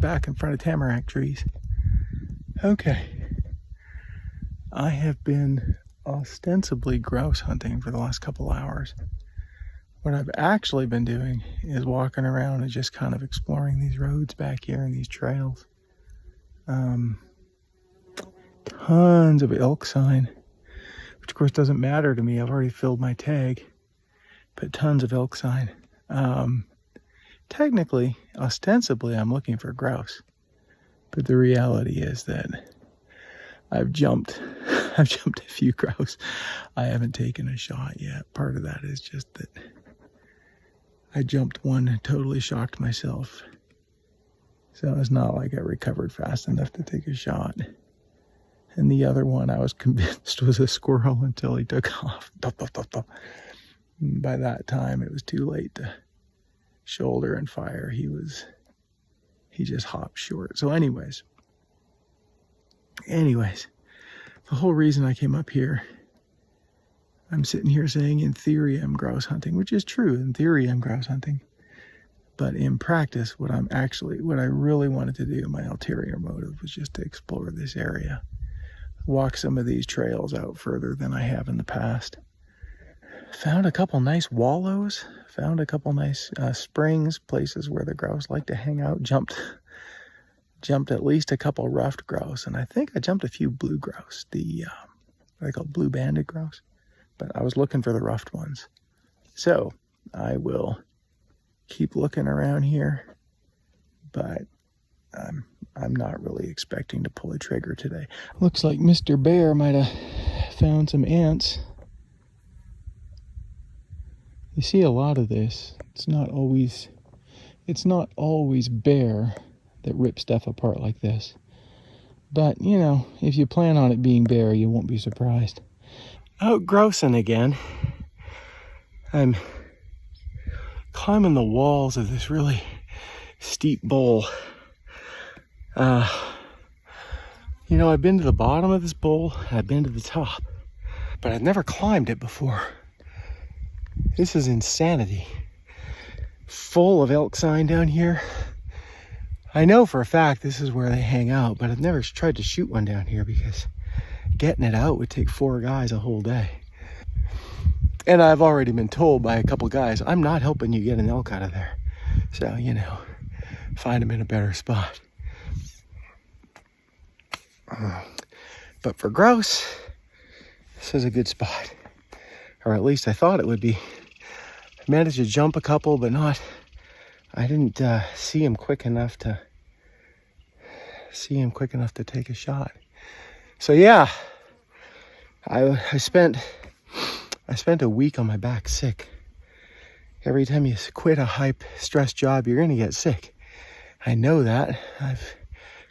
back in front of tamarack trees. Okay. I have been ostensibly grouse hunting for the last couple hours. What I've actually been doing is walking around and just kind of exploring these roads back here and these trails. Tons of elk sign, which of course doesn't matter to me. I've already filled my tag, but tons of elk sign. Technically, ostensibly, I'm looking for grouse, but the reality is that I've jumped a few grouse. I haven't taken a shot yet. Part of that is just that I jumped one and totally shocked myself. So it's not like I recovered fast enough to take a shot. And the other one I was convinced was a squirrel until he took off. By that time, it was too late to shoulder and fire. He just hopped short. So anyways, the whole reason I came up here, I'm sitting here saying in theory I'm grouse hunting, which is true. In theory I'm grouse hunting. But in practice, what I really wanted to do, my ulterior motive, was just to explore this area. Walk some of these trails out further than I have in the past. Found a couple nice wallows. Found a couple nice springs, places where the grouse like to hang out. Jumped at least a couple ruffed grouse, and I think I jumped a few blue grouse, what they call blue banded grouse. But I was looking for the ruffed ones. So I will keep looking around here, but I'm not really expecting to pull a trigger today. Looks like Mr. Bear might have found some ants. You see a lot of this. It's not always bear that rips stuff apart like this. But, you know, if you plan on it being bear, you won't be surprised. Out grousing again. I'm climbing the walls of this really steep bowl. You know, I've been to the bottom of this bowl, and I've been to the top, but I've never climbed it before. This is insanity. Full of elk sign down here. I know for a fact this is where they hang out, but I've never tried to shoot one down here because getting it out would take 4 guys a whole day. And I've already been told by a couple guys, I'm not helping you get an elk out of there. So, you know, find them in a better spot. But for grouse, this is a good spot. Or at least I thought it would be. I managed to jump a couple, but I didn't see him quick enough to take a shot. So yeah, I spent a week on my back sick. Every time you quit a high stress job, you're gonna get sick. I know that. I've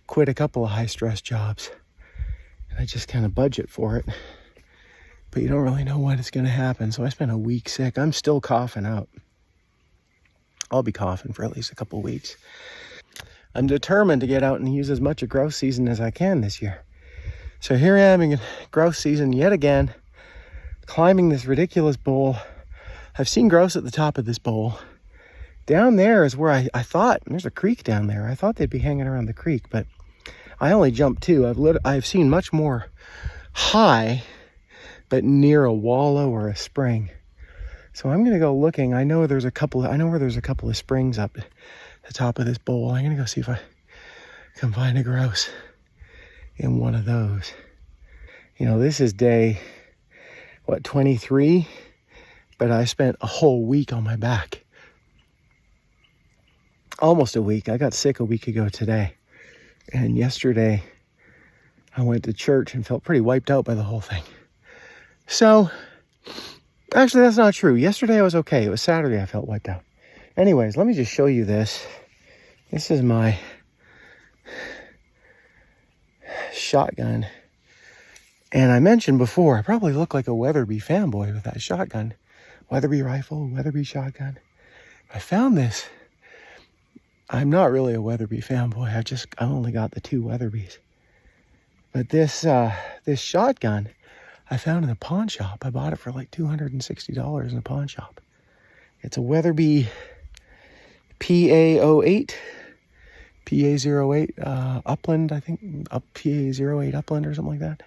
quit a couple of high stress jobs, and I just kind of budget for it. But you don't really know when it's going to happen. So I spent a week sick. I'm still coughing out. I'll be coughing for at least a couple of weeks. I'm determined to get out and use as much of grouse season as I can this year. So here I am in grouse season yet again, climbing this ridiculous bowl. I've seen grouse at the top of this bowl. Down there is where I thought, there's a creek down there. I thought they'd be hanging around the creek, but I only jumped 2. I've seen much more high, but near a wallow or a spring. So I'm gonna go looking. I know where there's a couple of springs up at the top of this bowl. I'm gonna go see if I can find a grouse in one of those. You know, this is day, 23? But I spent a whole week on my back. Almost a week. I got sick a week ago today. And yesterday, I went to church and felt pretty wiped out by the whole thing. So, actually that's not true. Yesterday I was okay. It was Saturday I felt wiped out. Anyways, let me just show you this. This is my shotgun. And I mentioned before, I probably look like a Weatherby fanboy with that shotgun. Weatherby rifle, Weatherby shotgun. I found this. I'm not really a Weatherby fanboy. I only got the 2 Weatherbys. But this shotgun, I found in a pawn shop. I bought it for like $260 in a pawn shop. It's a Weatherby PA08, PA08 Upland, I think, PA08 Upland or something like that.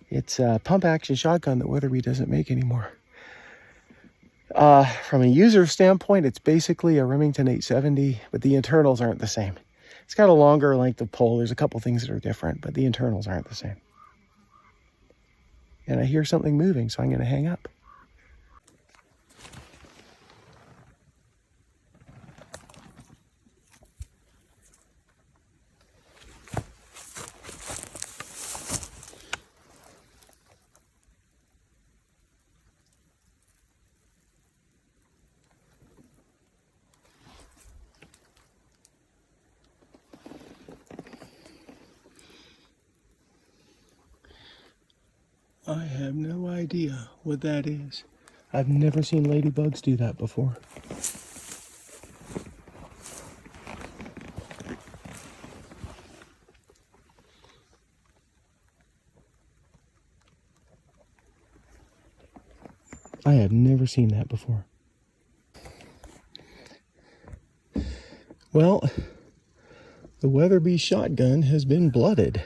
It's a pump action shotgun that Weatherby doesn't make anymore. From a user standpoint, it's basically a Remington 870, but the internals aren't the same. It's got a longer length of pull. There's a couple things that are different, but the internals aren't the same. And I hear something moving, so I'm going to hang up. I have no idea what that is. I've never seen ladybugs do that before. I have never seen that before. Well, the Weatherby shotgun has been blooded.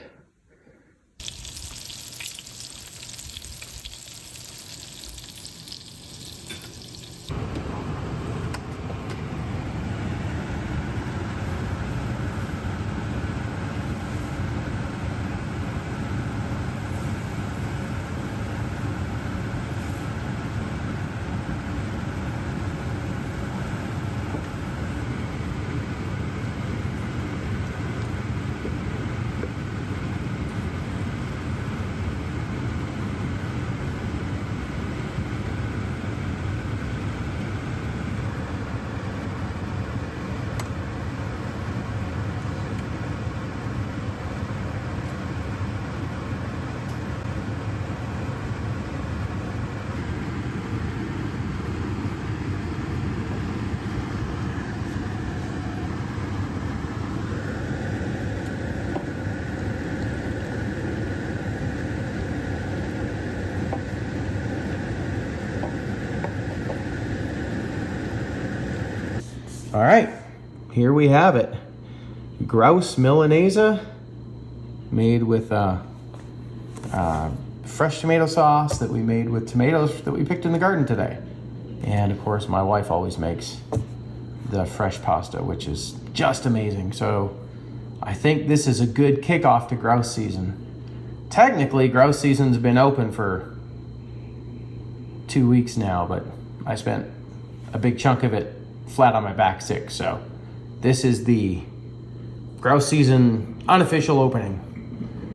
All right, here we have it. Grouse Milanese made with fresh tomato sauce that we made with tomatoes that we picked in the garden today. And of course, my wife always makes the fresh pasta, which is just amazing. So I think this is a good kickoff to grouse season. Technically, grouse season's been open for 2 weeks now, but I spent a big chunk of it flat on my back sick. So this is the grouse season unofficial opening.